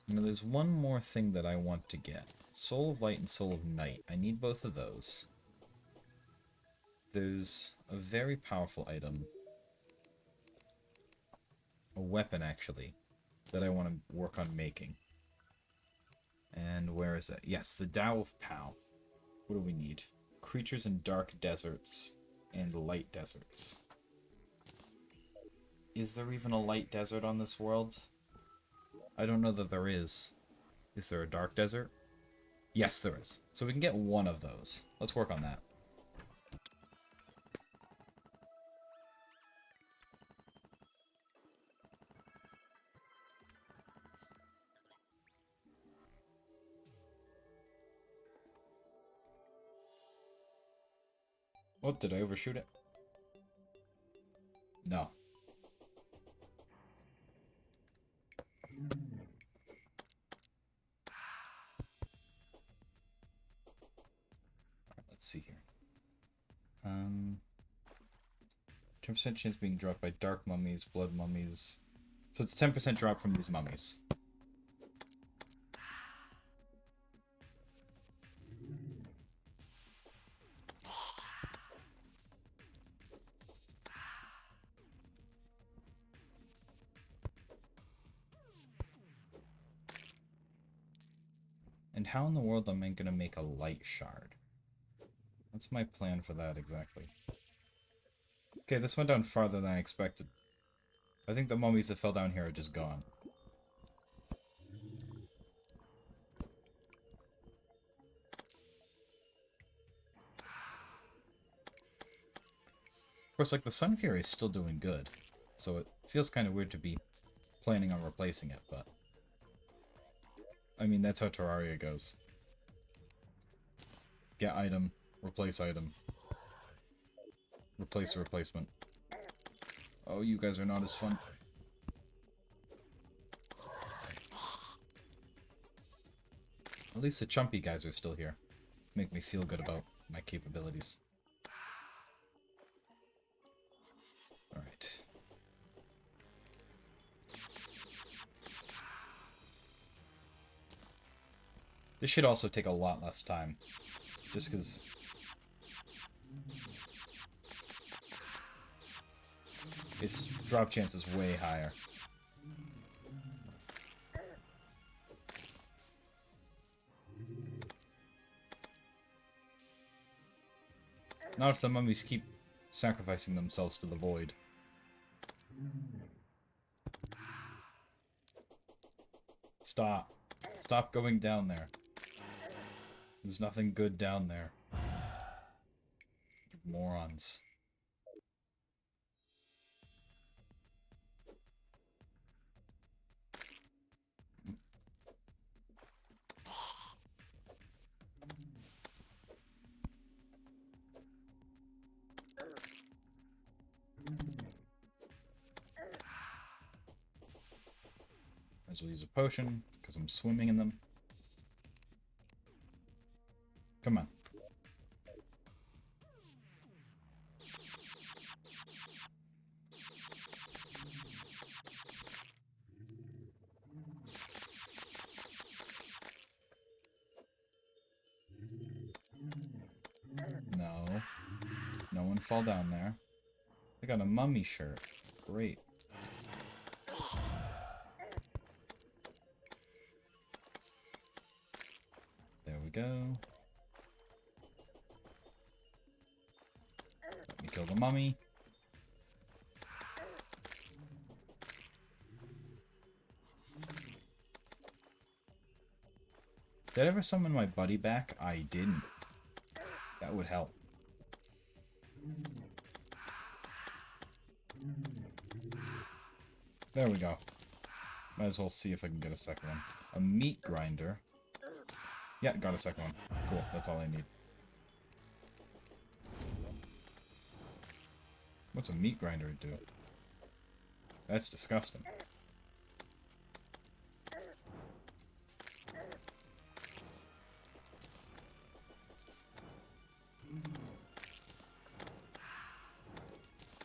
Now there's one more thing that I want to get. Soul of Light and Soul of Night. I need both of those. There's a very powerful item. A weapon, actually, that I want to work on making. And where is it? Yes, the Tao of Pow. What do we need? Creatures in dark deserts and light deserts. Is there even a light desert on this world? I don't know that there is. Is there a dark desert? Yes, there is. So we can get one of those. Let's work on that. Oh, did I overshoot it? No. Let's see here. 10% chance being dropped by dark mummies, blood mummies. So it's 10% drop from these mummies. And how in the world am I going to make a light shard? What's my plan for that exactly? Okay, this went down farther than I expected. I think the mummies that fell down here are just gone. Of course, like, the Sun Fury is still doing good, so it feels kind of weird to be planning on replacing it, but... I mean, that's how Terraria goes. Get item, replace item. Replace a replacement. Oh, you guys are not as fun. At least the chumpy guys are still here. Make me feel good about my capabilities. Alright. This should also take a lot less time. Just because... its drop chance is way higher. Not if the mummies keep sacrificing themselves to the void. Stop. Stop going down there. There's nothing good down there. Morons. Might as well use a potion, because I'm swimming in them. Come on. No. No one fall down there. I got a mummy shirt. Great. There we go. Let me kill the mummy. Did I ever summon my buddy back? I didn't. That would help. There we go. Might as well see if I can get a second one. A meat grinder. Yeah, got a second one. Cool, that's all I need. What's a meat grinder do? That's disgusting.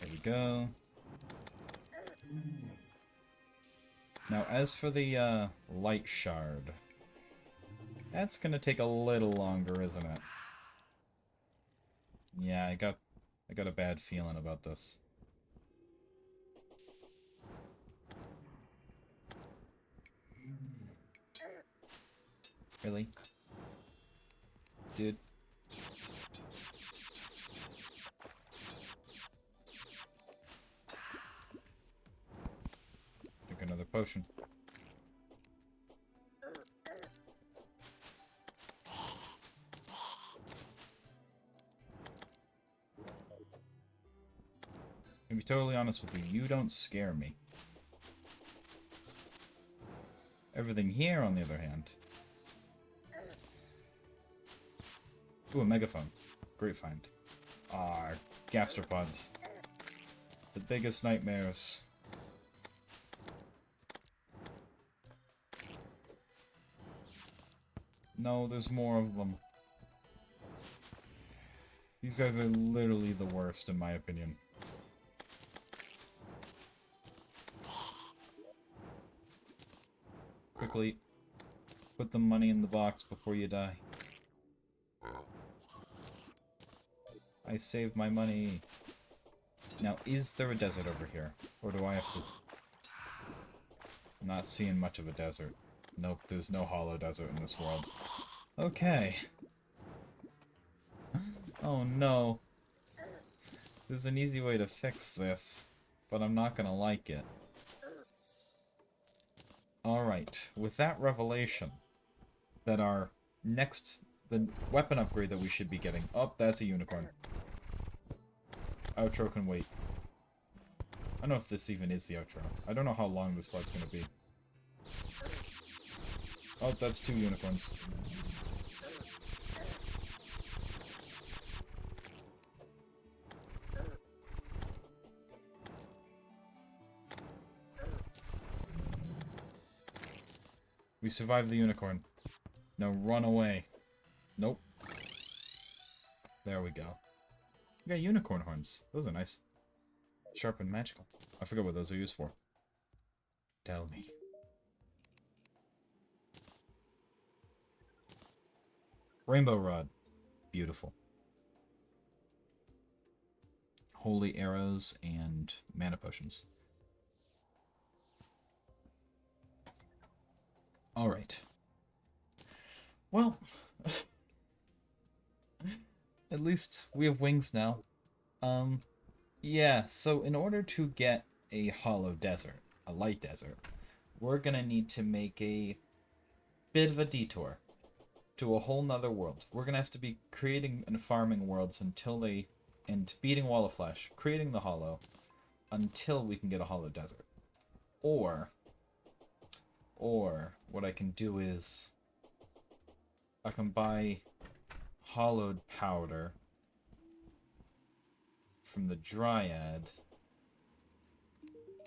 There we go. Now, as for the light shard, that's gonna take a little longer, isn't it? Yeah, I got a bad feeling about this. Really? Dude. Drink another potion. To be totally honest with you, you don't scare me. Everything here, on the other hand. Ooh, a megaphone. Great find. Ah, gastropods. The biggest nightmares. No, there's more of them. These guys are literally the worst, in my opinion. Quickly, put the money in the box before you die. I saved my money. Now, is there a desert over here? Or do I have to... I'm not seeing much of a desert. Nope, there's no hollow desert in this world. Okay. Oh no. There's an easy way to fix this, but I'm not gonna like it. Alright, with that revelation, that our next... the weapon upgrade that we should be getting... Oh, that's a unicorn. Outro can wait. I don't know if this even is the outro. I don't know how long this part's gonna be. Oh, that's 2 unicorns. We survived the unicorn. Now run away. Nope. There we go. We got unicorn horns. Those are nice. Sharp and magical. I forget what those are used for. Tell me. Rainbow rod. Beautiful. Holy arrows and mana potions. Alright. Well, at least we have wings now. Yeah, so in order to get a hollow desert, a light desert, we're gonna need to make a bit of a detour to a whole nother world. We're gonna have to be creating and farming worlds until they... and beating Wall of Flesh, creating the hollow, until we can get a hollow desert. Or what I can do is I can buy hollowed powder from the Dryad.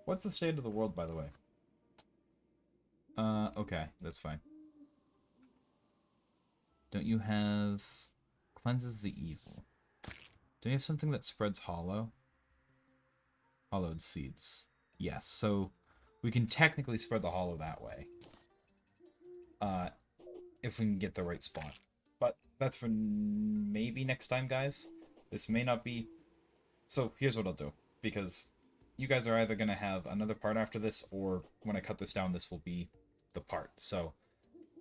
What's the state of the world, by the way? Okay, that's fine. Don't you have... cleanses the evil. Don't you have something that spreads hollow? Hollowed seeds. Yes, so we can technically spread the hollow that way. If we can get the right spot. But that's for maybe next time, guys. This may not be... So, here's what I'll do. Because you guys are either going to have another part after this, or when I cut this down, this will be the part. So,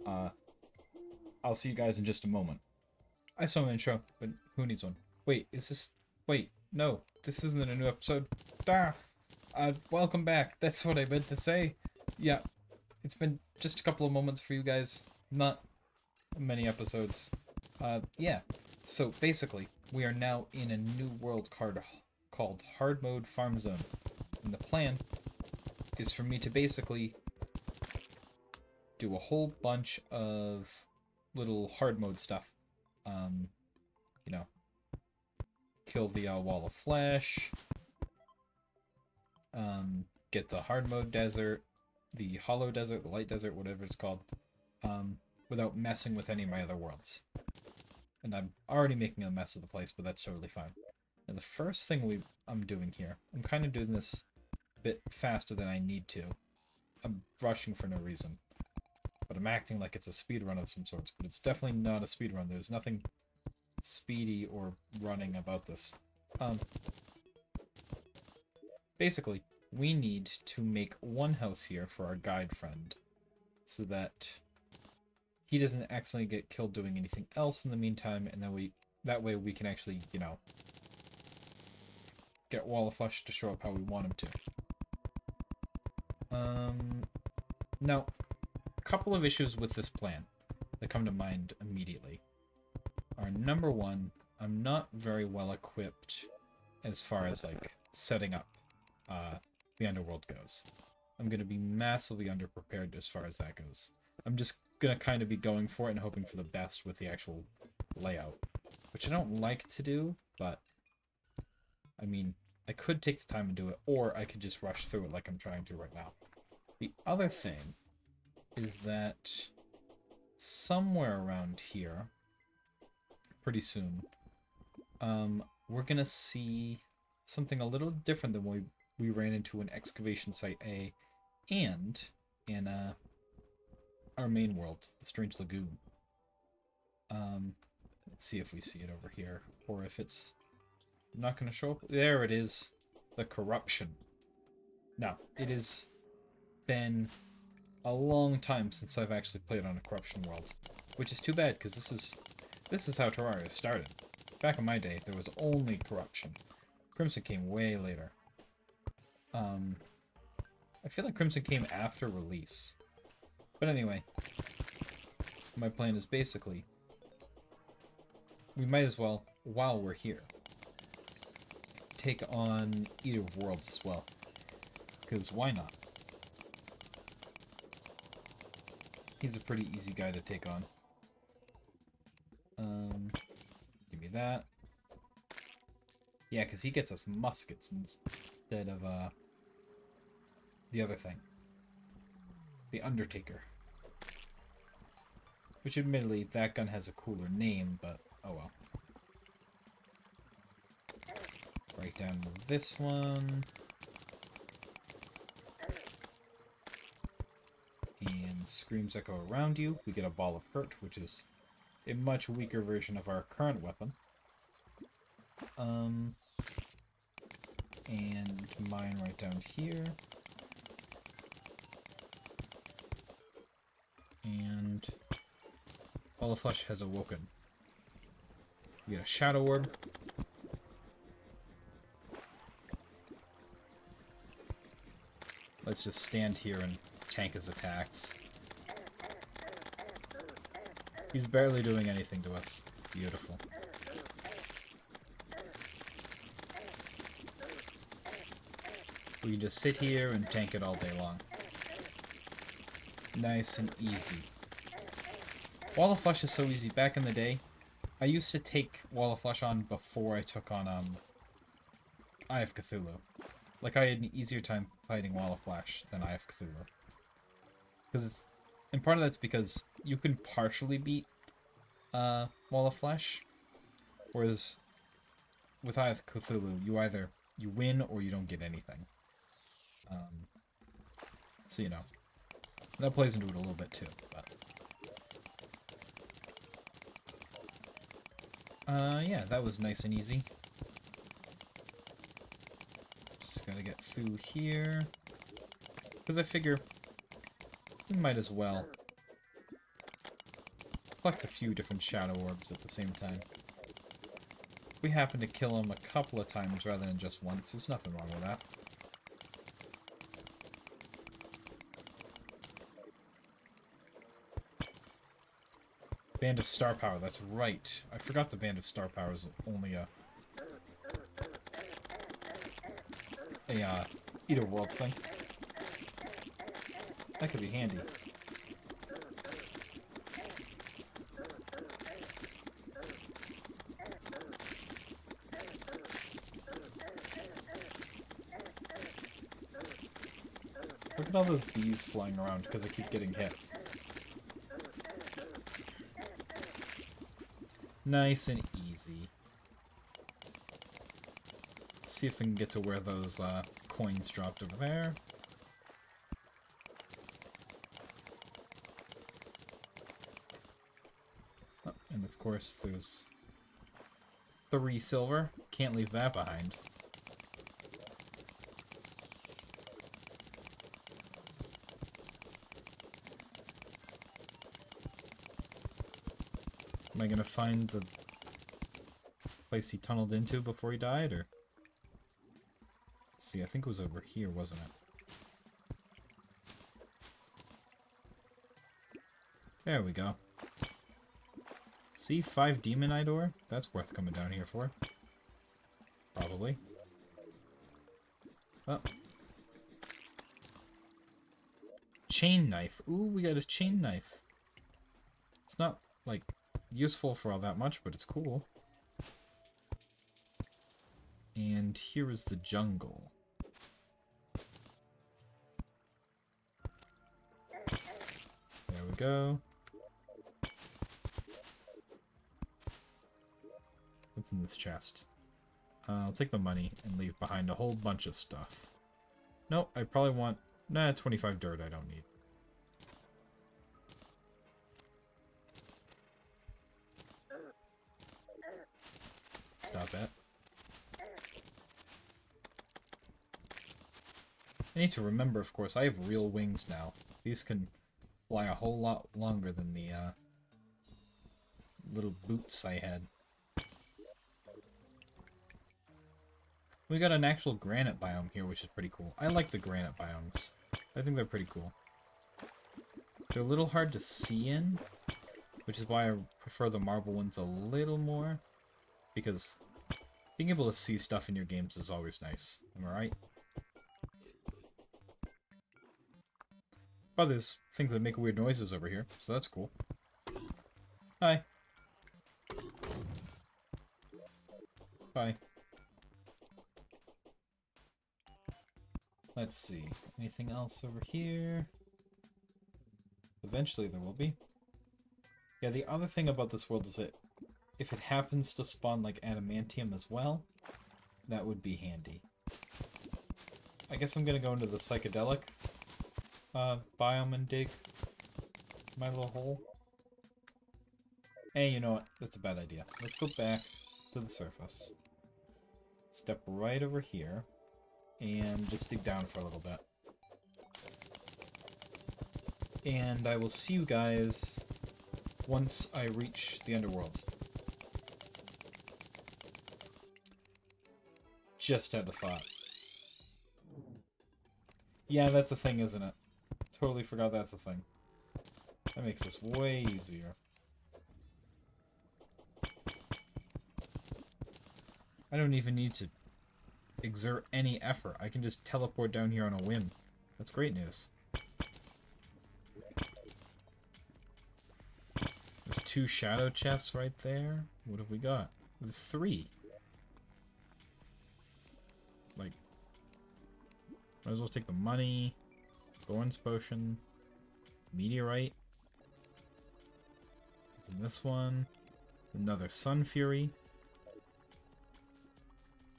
I'll see you guys in just a moment. I saw an intro, but who needs one? Wait, is this... Wait, no. This isn't a new episode. Welcome back. That's what I meant to say. Yeah, it's been just a couple of moments for you guys. Not many episodes. Yeah. So, basically, we are now in a new world called Hardmode Farm Zone. And the plan is for me to basically do a whole bunch of little hard mode stuff. You know, kill the Wall of Flesh, get the hard mode desert, the hollow desert, the light desert, whatever it's called, without messing with any of my other worlds. And I'm already making a mess of the place, but that's totally fine. And the first thing I'm doing here, I'm kind of doing this a bit faster than I need to, I'm rushing for no reason. But I'm acting like it's a speed run of some sorts, but it's definitely not a speed run. There's nothing speedy or running about this. Basically, we need to make one house here for our guide friend, so that he doesn't accidentally get killed doing anything else in the meantime, and then that way we can actually, you know, get Wall of Flesh to show up how we want him to. Now, a couple of issues with this plan that come to mind immediately are, number one, I'm not very well equipped as far as, like, setting up the underworld goes. I'm going to be massively underprepared as far as that goes. I'm just going to kind of be going for it and hoping for the best with the actual layout, which I don't like to do, but, I mean, I could take the time and do it, or I could just rush through it like I'm trying to right now. The other thing is that somewhere around here, pretty soon, we're going to see something a little different than we ran into in Excavation Site A and in our main world, the Strange Lagoon. Let's see if we see it over here, or if it's not going to show up. There it is, the Corruption. Now, it has been a long time since I've actually played on a Corruption world, which is too bad, because this is how Terraria started. Back in my day, there was only Corruption. Crimson came way later. I feel like Crimson came after release. But anyway, my plan is basically, we might as well, while we're here, take on Eater of Worlds as well. Because why not? He's a pretty easy guy to take on. Give me that. Yeah, because he gets us muskets instead of, the other thing. The Undertaker. Which, admittedly, that gun has a cooler name, but oh well. Right down with this one. And screams echo around you. We get a Ball of Hurt, which is a much weaker version of our current weapon. And mine right down here. And All of Flesh has awoken. We get a Shadow Orb. Let's just stand here and tank his attacks. He's barely doing anything to us. Beautiful. We can just sit here and tank it all day long. Nice and easy. Wall of Flesh is so easy. Back in the day, I used to take Wall of Flesh on before I took on Eye of Cthulhu. Like, I had an easier time fighting Wall of Flesh than Eye of Cthulhu. And part of that's because you can partially beat Wall of Flesh, whereas with Eye of Cthulhu, you win or you don't get anything. So, you know, that plays into it a little bit too, but... yeah, that was nice and easy. Just gotta get through here. Because I figure we might as well collect a few different Shadow Orbs at the same time. We happen to kill him a couple of times rather than just once. There's nothing wrong with that. Band of Star Power, that's right. I forgot the Band of Star Power is only a Eater Worlds thing. That could be handy. Look at all those bees flying around because I keep getting hit. Nice and easy. Let's see if we can get to where those coins dropped over there. And of course, there's 3 silver. Can't leave that behind. Am I gonna find the place he tunneled into before he died, or... Let's see, I think it was over here, wasn't it? There we go. See, 5 Demonite ore? That's worth coming down here for. Probably. Oh. Chain knife. Ooh, we got a chain knife. It's not, like, useful for all that much, but it's cool. And here is the jungle. There we go. What's in this chest? I'll take the money and leave behind a whole bunch of stuff. No, I probably want... Nah, 25 dirt I don't need. Stop that. I need to remember, of course, I have real wings now. These can fly a whole lot longer than the little boots I had. We got an actual granite biome here, which is pretty cool. I like the granite biomes. I think they're pretty cool. They're a little hard to see in, which is why I prefer the marble ones a little more. Because being able to see stuff in your games is always nice. Am I right? Oh, there's things that make weird noises over here, so that's cool. Hi. Bye. Let's see. Anything else over here? Eventually there will be. Yeah, the other thing about this world is that if it happens to spawn like adamantium as well, that would be handy. I guess I'm gonna go into the psychedelic biome and dig my little hole. Hey, you know what? That's a bad idea. Let's go back to the surface. Step right over here. And just dig down for a little bit. And I will see you guys once I reach the underworld. Just had a thought. Yeah, that's a thing, isn't it? Totally forgot that's a thing. That makes this way easier. I don't even need to exert any effort. I can just teleport down here on a whim. That's great news. There's 2 shadow chests right there. What have we got? There's 3. Like, might as well take the money. Thorns potion. Meteorite. And this one. Another Sun Fury.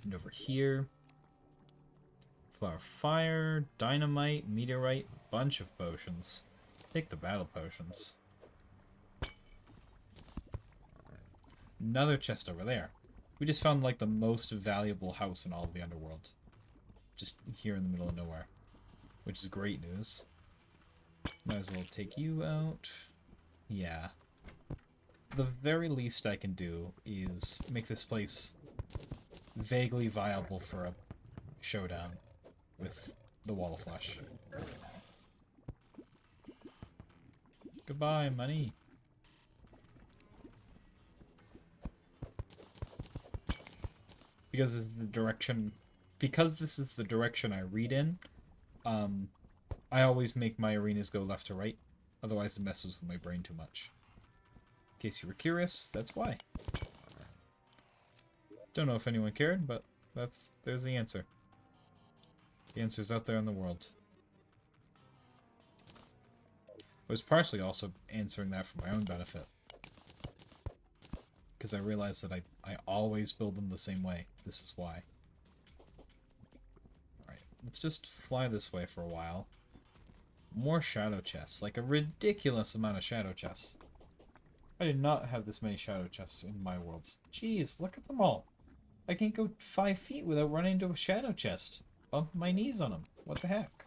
And over here, Flower of Fire, Dynamite, Meteorite, bunch of potions. Take the battle potions. Another chest over there. We just found like the most valuable house in all of the underworld. Just here in the middle of nowhere. Which is great news. Might as well take you out. Yeah. The very least I can do is make this place vaguely viable for a showdown with the Wall of Flesh. Goodbye, money. Because this is the direction I read in, I always make my arenas go left to right, otherwise it messes with my brain too much. In case you were curious, that's why. Don't know if anyone cared, but there's the answer. The answer's out there in the world. I was partially also answering that for my own benefit. Because I realized that I always build them the same way. This is why. Alright, let's just fly this way for a while. More shadow chests. Like a ridiculous amount of shadow chests. I did not have this many shadow chests in my worlds. Jeez, look at them all. I can't go 5 feet without running into a shadow chest. Bump my knees on them. What the heck?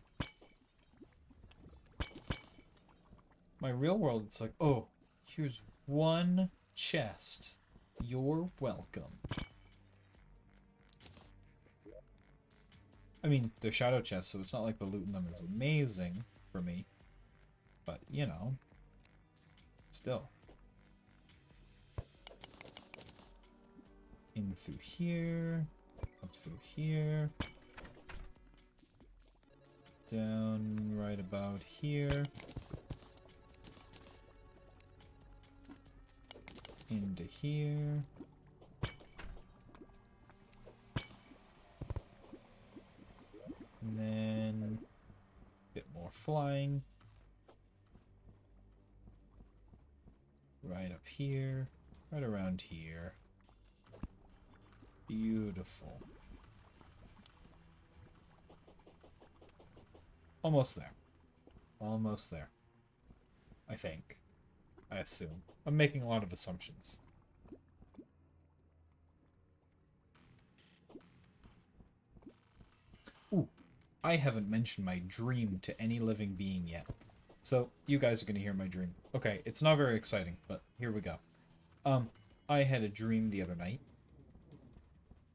My real world, it's like, oh, here's one chest. You're welcome. I mean, they're shadow chests, so it's not like the loot in them is amazing for me. But, you know, still. In through here, up through here, down right about here, into here, and then a bit more flying, right up here, right around here. Beautiful. Almost there. Almost there. I think. I assume. I'm making a lot of assumptions. Ooh. I haven't mentioned my dream to any living being yet. So, you guys are going to hear my dream. Okay, it's not very exciting, but here we go. I had a dream the other night.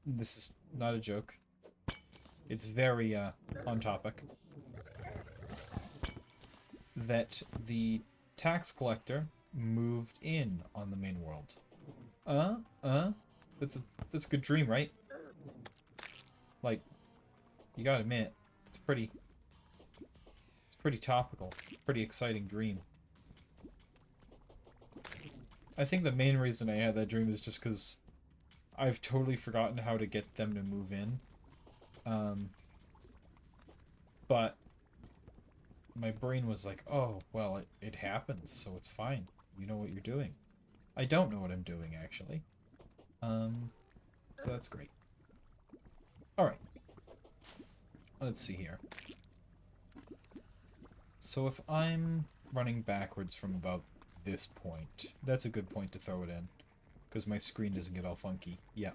This is not a joke. It's very, on topic. That the tax collector moved in on the main world. That's a good dream, right? Like, you gotta admit, it's pretty topical. Pretty exciting dream. I think the main reason I had that dream is just because I've totally forgotten how to get them to move in. But my brain was like, oh, well, it happens, so it's fine. You know what you're doing. I don't know what I'm doing, actually. So that's great. Alright. Let's see here. So if I'm running backwards from about this point, that's a good point to throw it in. Because my screen doesn't get all funky. Yeah.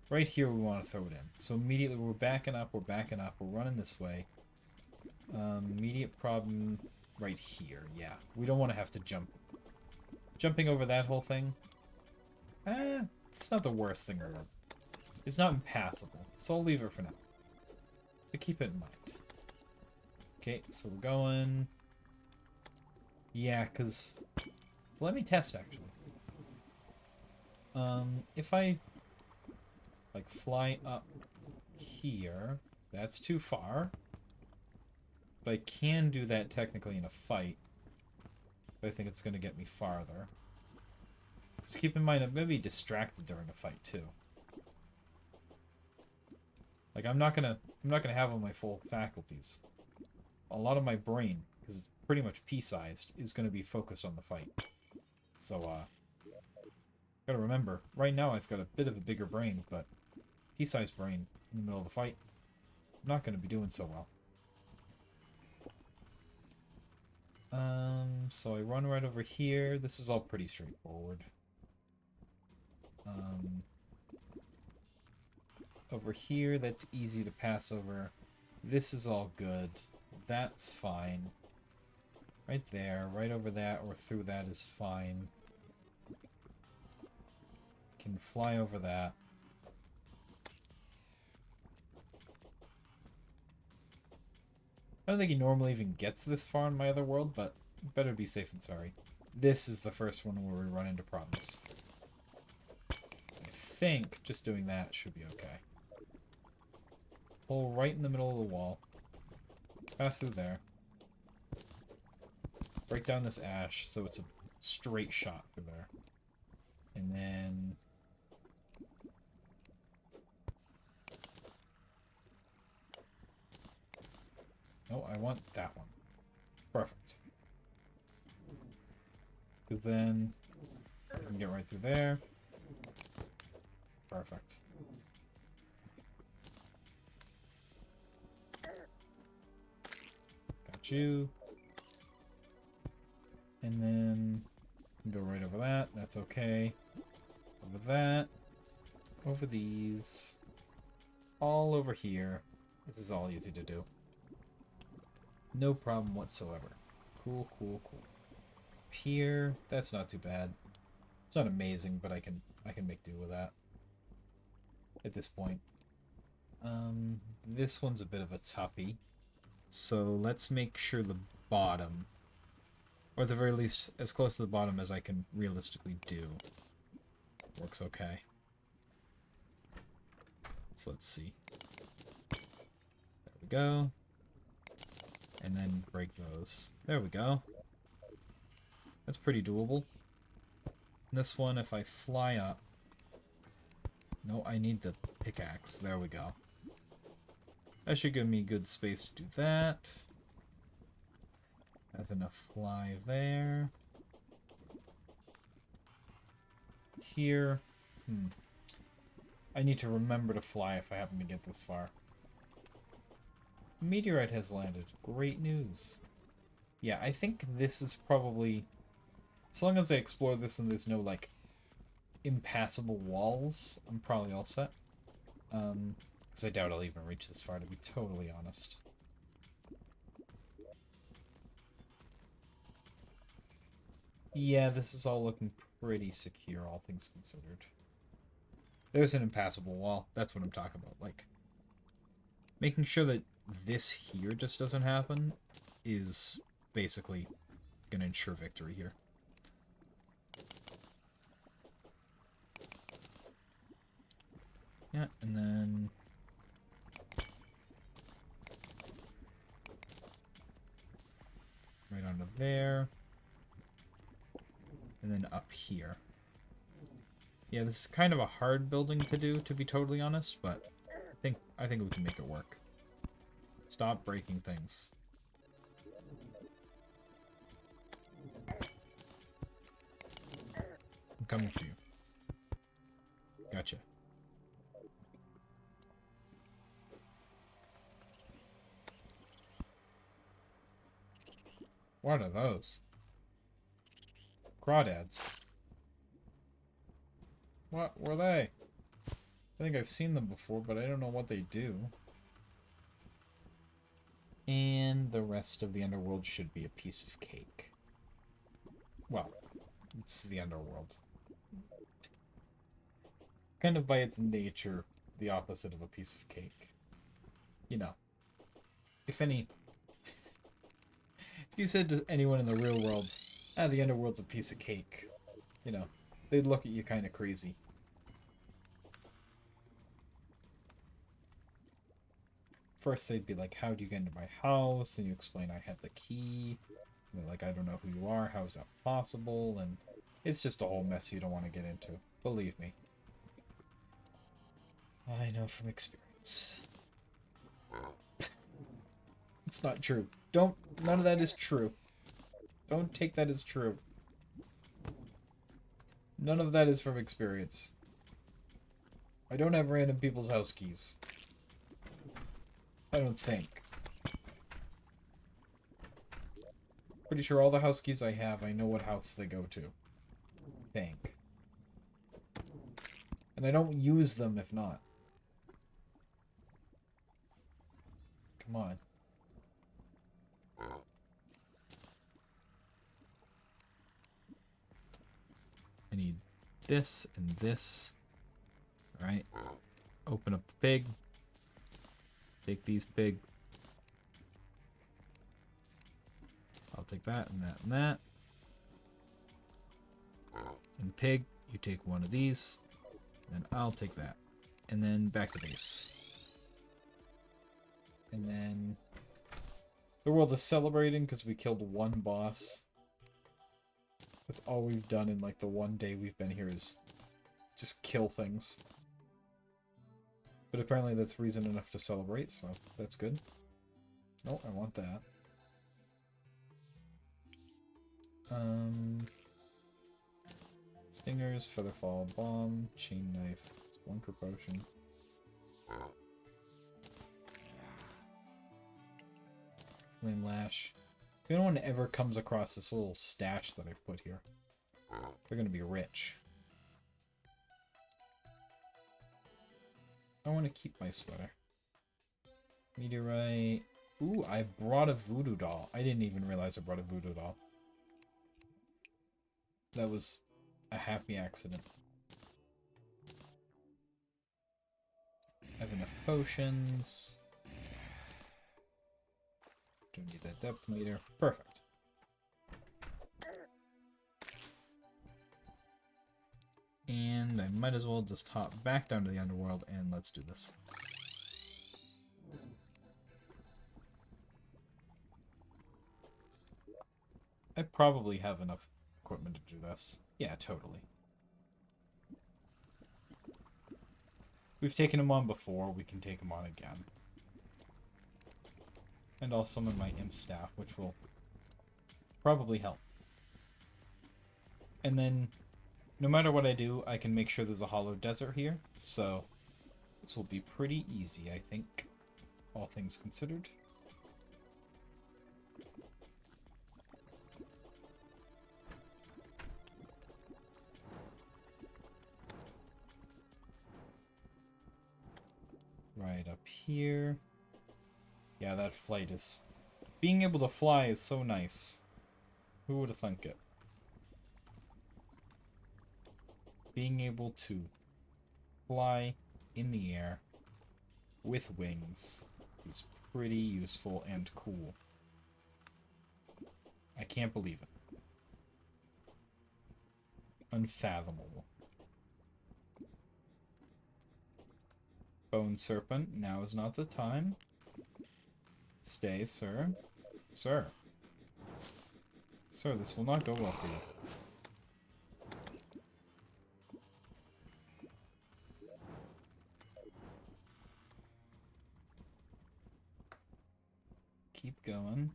Right here we want to throw it in. So immediately we're backing up, we're running this way. Immediate problem right here, yeah. We don't want to have to jump. Jumping over that whole thing? It's not the worst thing in the world. It's not impassable, so I'll leave it for now. But keep it in mind. Okay, so we're going... Yeah, because... Let me test, actually. If I, like, fly up here, that's too far. But I can do that technically in a fight. But I think it's going to get me farther. Just keep in mind, I'm going to be distracted during a fight, too. Like, I'm not gonna have all my full faculties. A lot of my brain, because it's pretty much pea-sized, is going to be focused on the fight. So, gotta remember, right now I've got a bit of a bigger brain, but pea-sized brain in the middle of the fight, I'm not going to be doing so well. So I run right over here. This is all pretty straightforward. Over here, that's easy to pass over. This is all good. That's fine. Right there, right over that, or through that is fine. Can fly over that. I don't think he normally even gets this far in my other world, but better be safe than sorry. This is the first one where we run into problems. I think just doing that should be okay. Pull right in the middle of the wall. Pass through there. Break down this ash so it's a straight shot through there. And then... Oh, I want that one. Perfect. Because then I can get right through there. Perfect. Got you. And then Go right over that. That's okay. Over that. Over these. All over here. This is all easy to do. No problem whatsoever. Cool, cool, cool. Here, that's not too bad. It's not amazing, but I can make do with that. At this point. This one's a bit of a toughie. So let's make sure the bottom, or at the very least, as close to the bottom as I can realistically do, works okay. So let's see. There we go. And then break those. There we go. That's pretty doable. This one, if I fly up... No, I need the pickaxe. There we go. That should give me good space to do that. That's enough fly there. Here. I need to remember to fly if I happen to get this far. Meteorite has landed. Great news. Yeah, I think this is probably... As long as I explore this and there's no, like, impassable walls, I'm probably all set. Because I doubt I'll even reach this far, to be totally honest. Yeah, this is all looking pretty secure, all things considered. There's an impassable wall. That's what I'm talking about. Like, making sure that this here just doesn't happen is basically going to ensure victory here. Yeah, and then... right onto there. And then up here. Yeah, this is kind of a hard building to do, to be totally honest, but I think we can make it work. Stop breaking things. I'm coming for you. Gotcha. What are those? Crawdads. What were they? I think I've seen them before, but I don't know what they do. And the rest of the underworld should be a piece of cake. Well, it's the underworld. Kind of by its nature, the opposite of a piece of cake. You know. If you said to anyone in the real world, the underworld's a piece of cake, you know, they'd look at you kind of crazy. First they'd be like, how do you get into my house? And you explain, I have the key. And they're like, I don't know who you are, how is that possible? And it's just a whole mess you don't want to get into. Believe me. I know from experience. It's not true. None of that is true. Don't take that as true. None of that is from experience. I don't have random people's house keys. I don't think. Pretty sure all the house keys I have, I know what house they go to. Think. And I don't use them if not. Come on. I need this and this. Alright. Open up the pig. Take these pig. I'll take that and that and that. And pig, you take one of these. And I'll take that. And then back to base. And then the world is celebrating because we killed one boss. That's all we've done in like the one day we've been here is just kill things. But apparently that's reason enough to celebrate, so that's good. No, I want that. Stingers, Featherfall, Bomb, Chain Knife. It's one per potion. Flame Lash. If anyone ever comes across this little stash that I've put here, They're gonna be rich. I want to keep my sweater. Meteorite. Ooh, I brought a voodoo doll. I didn't even realize I brought a voodoo doll. That was a happy accident. I have enough potions. Don't need that depth meter. Perfect. And I might as well just hop back down to the underworld and let's do this. I probably have enough equipment to do this. Yeah, totally. We've taken him on before, we can take him on again. And I'll summon my imp staff, which will probably help. And then, no matter what I do, I can make sure there's a hollow desert here, so this will be pretty easy, I think, all things considered. Right up here. Yeah, that flight is... Being able to fly is so nice. Who would have thunk it? Being able to fly in the air with wings is pretty useful and cool. I can't believe it. Unfathomable. Bone Serpent, now is not the time. Stay, sir. Sir. Sir, this will not go well for you. Keep going.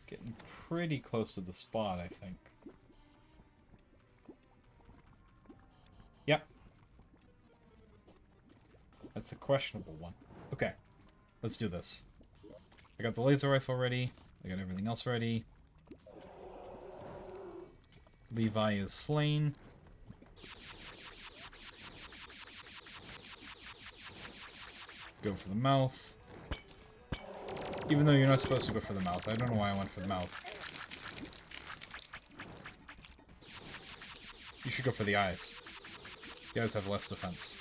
Getting pretty close to the spot, I think. Yep. That's the questionable one. Okay. Let's do this. I got the laser rifle ready. I got everything else ready. Levi is slain. Go for the mouth. Even though you're not supposed to go for the mouth. I don't know why I went for the mouth. You should go for the eyes. The eyes have less defense.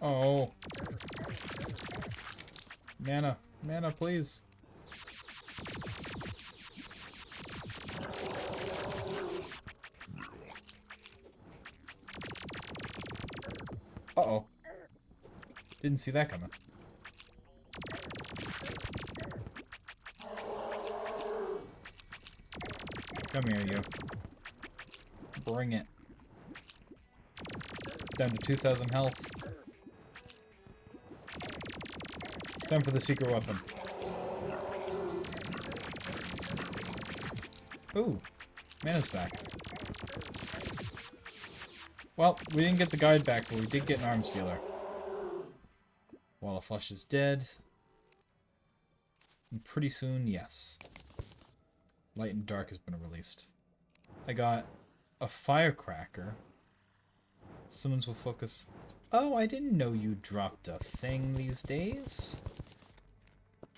Oh. Mana. Mana, please. Uh-oh. Didn't see that coming. Come here, you. Bring it. Down to 2,000 health. Time for the secret weapon. Ooh. Mana's back. Well, we didn't get the guide back, but we did get an arms dealer. Wall of Flesh is dead. And pretty soon, yes. Light and Dark has been released. I got a firecracker. Summons will focus. Oh, I didn't know you dropped a thing these days.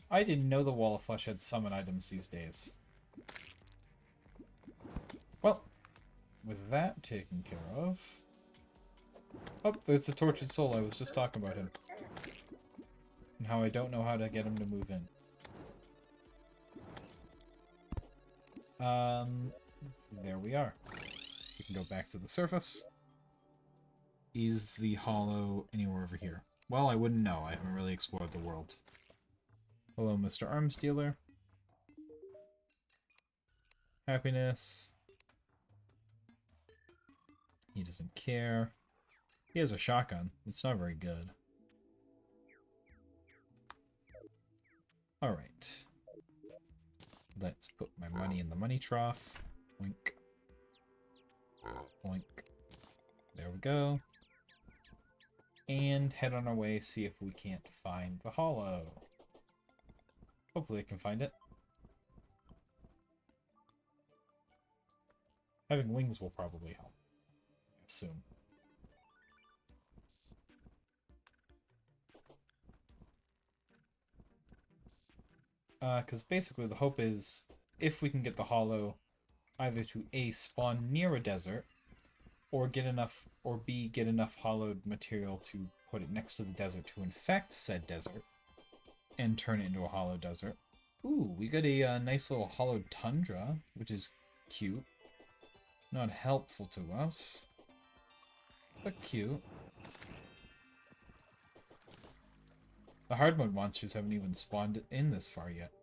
I didn't know the Wall of Flesh had summon items these days. Well, with that taken care of... Oh, there's the Tortured Soul. I was just talking about him. And how I don't know how to get him to move in. There we are. We can go back to the surface. Is the hollow anywhere over here? Well, I wouldn't know. I haven't really explored the world. Hello, Mr. Arms Dealer. Happiness. He doesn't care. He has a shotgun. It's not very good. Alright. Let's put my money in the money trough. Oink. Oink. There we go. And head on our way, see if we can't find the hollow. Hopefully I can find it. Having wings will probably help, I assume. Because basically the hope is, if we can get the hollow, either to A, spawn near a desert, or get enough, or B, get enough hollowed material to put it next to the desert to infect said desert, and turn it into a hollow desert. Ooh, we got a nice little hollowed tundra, which is cute. Not helpful to us, but cute. The hard mode monsters haven't even spawned in this far yet.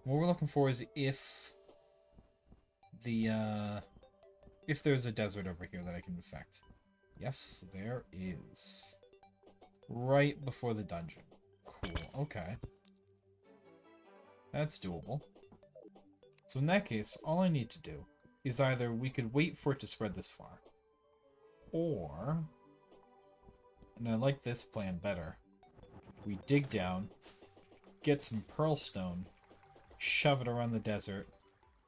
What we're looking for is if there's a desert over here that I can infect. Yes, there is. Right before the dungeon. Cool, okay. That's doable. So in that case, all I need to do is either we could wait for it to spread this far, or, and I like this plan better, we dig down, get some pearl stone, shove it around the desert,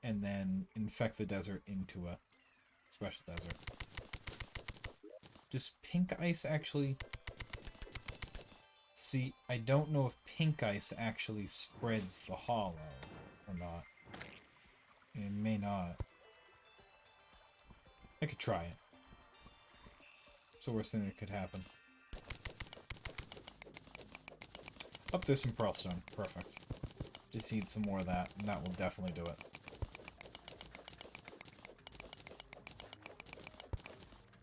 and then infect the desert into a special desert. Does pink ice actually... See, I don't know if pink ice actually spreads the hollow or not. It may not. I could try it. It's the worst thing that could happen. Oh, there's some pearlstone. Perfect. Just need some more of that, and that will definitely do it.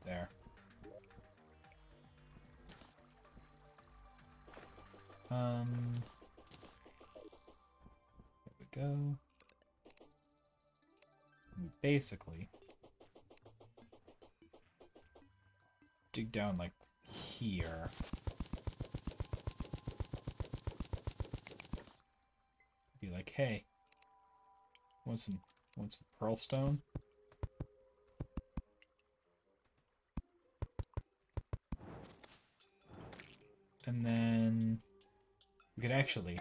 There. There we go. We basically dig down like here. Be like, hey, want some pearl stone? And then we could actually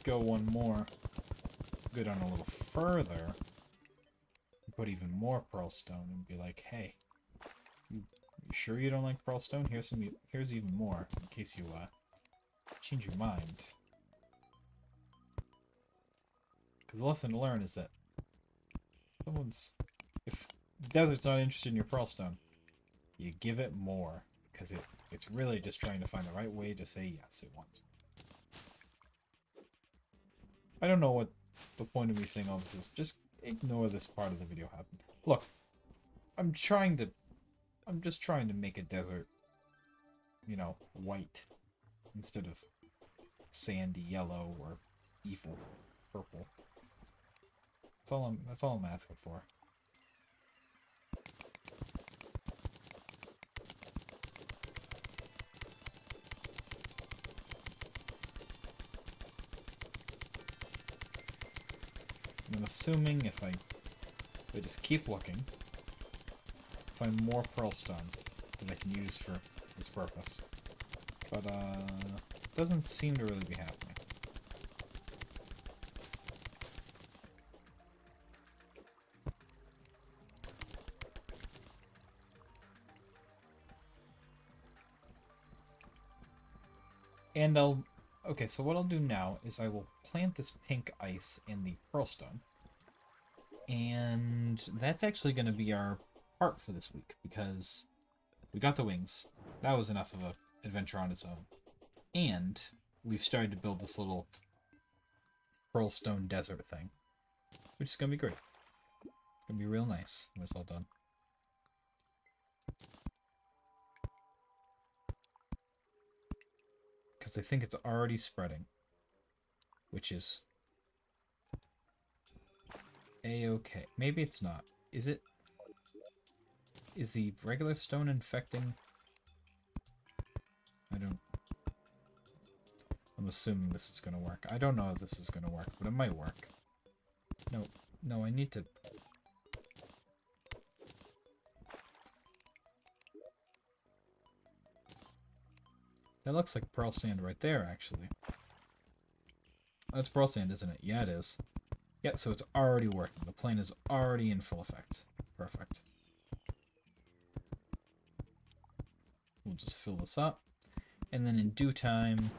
go one more, go down a little further, and put even more pearl stone, and be like, hey, you sure you don't like pearl stone? Here's even more, in case you change your mind. Because the lesson to learn is that if desert's not interested in your pearl stone, you give it more, because it's really just trying to find the right way to say yes it wants. I don't know what the point of me saying all this is. Just ignore this part of the video happened. Look, I'm just trying to make a desert, you know, white instead of sandy yellow or evil purple. That's all I'm asking for. I'm assuming if I just keep looking, find more pearl stone that I can use for this purpose. But, doesn't seem to really be happening. And okay, so what I'll do now is I will plant this pink ice in the pearlstone. And that's actually going to be our part for this week, because we got the wings. That was enough of an adventure on its own. And we've started to build this little pearlstone desert thing, which is going to be great. It's going to be real nice when it's all done. Because I think it's already spreading, which is a-okay. Maybe it's not. Is it? Is the regular stone infecting? I don't... I'm assuming this is going to work. I don't know if this is going to work, but it might work. No, no, I need to... That looks like pearl sand right there, actually. That's pearl sand, isn't it? Yeah, it is. Yeah, so it's already working. The plane is already in full effect. Perfect. We'll just fill this up. And then in due time,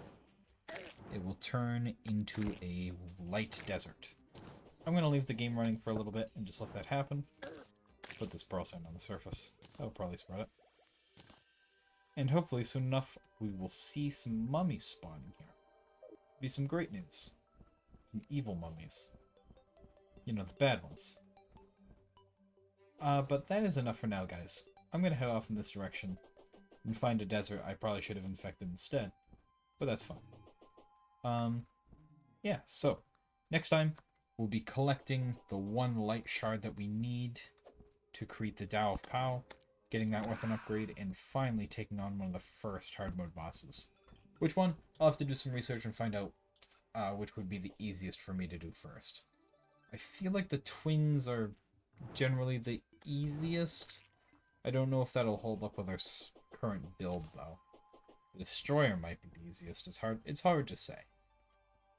it will turn into a light desert. I'm going to leave the game running for a little bit and just let that happen. Put this pearl sand on the surface. That'll probably spread it. And hopefully soon enough, we will see some mummies spawning here. Be some great news. Some evil mummies. You know, the bad ones. But that is enough for now, guys. I'm going to head off in this direction and find a desert I probably should have infected instead. But that's fine. Yeah, so next time we'll be collecting the one light shard that we need to create the Tao of Pow, getting that weapon upgrade, and finally taking on one of the first hard mode bosses. Which one? I'll have to do some research and find out which would be the easiest for me to do first. I feel like the twins are generally the easiest. I don't know if that'll hold up with our current build, though. The Destroyer might be the easiest. It's hard to say.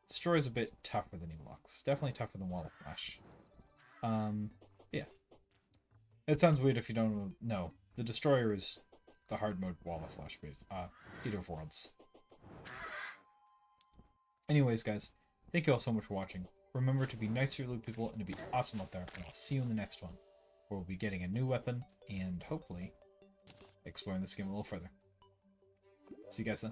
Destroyer's a bit tougher than he looks. Definitely tougher than Wall of Flesh. Yeah. It sounds weird if you don't know. The Destroyer is the hard mode Wall of Flesh base. Eater of Worlds. Anyways, guys, thank you all so much for watching. Remember to be nice to your little people and to be awesome out there, and I'll see you in the next one, where we'll be getting a new weapon and hopefully exploring this game a little further. See you guys then.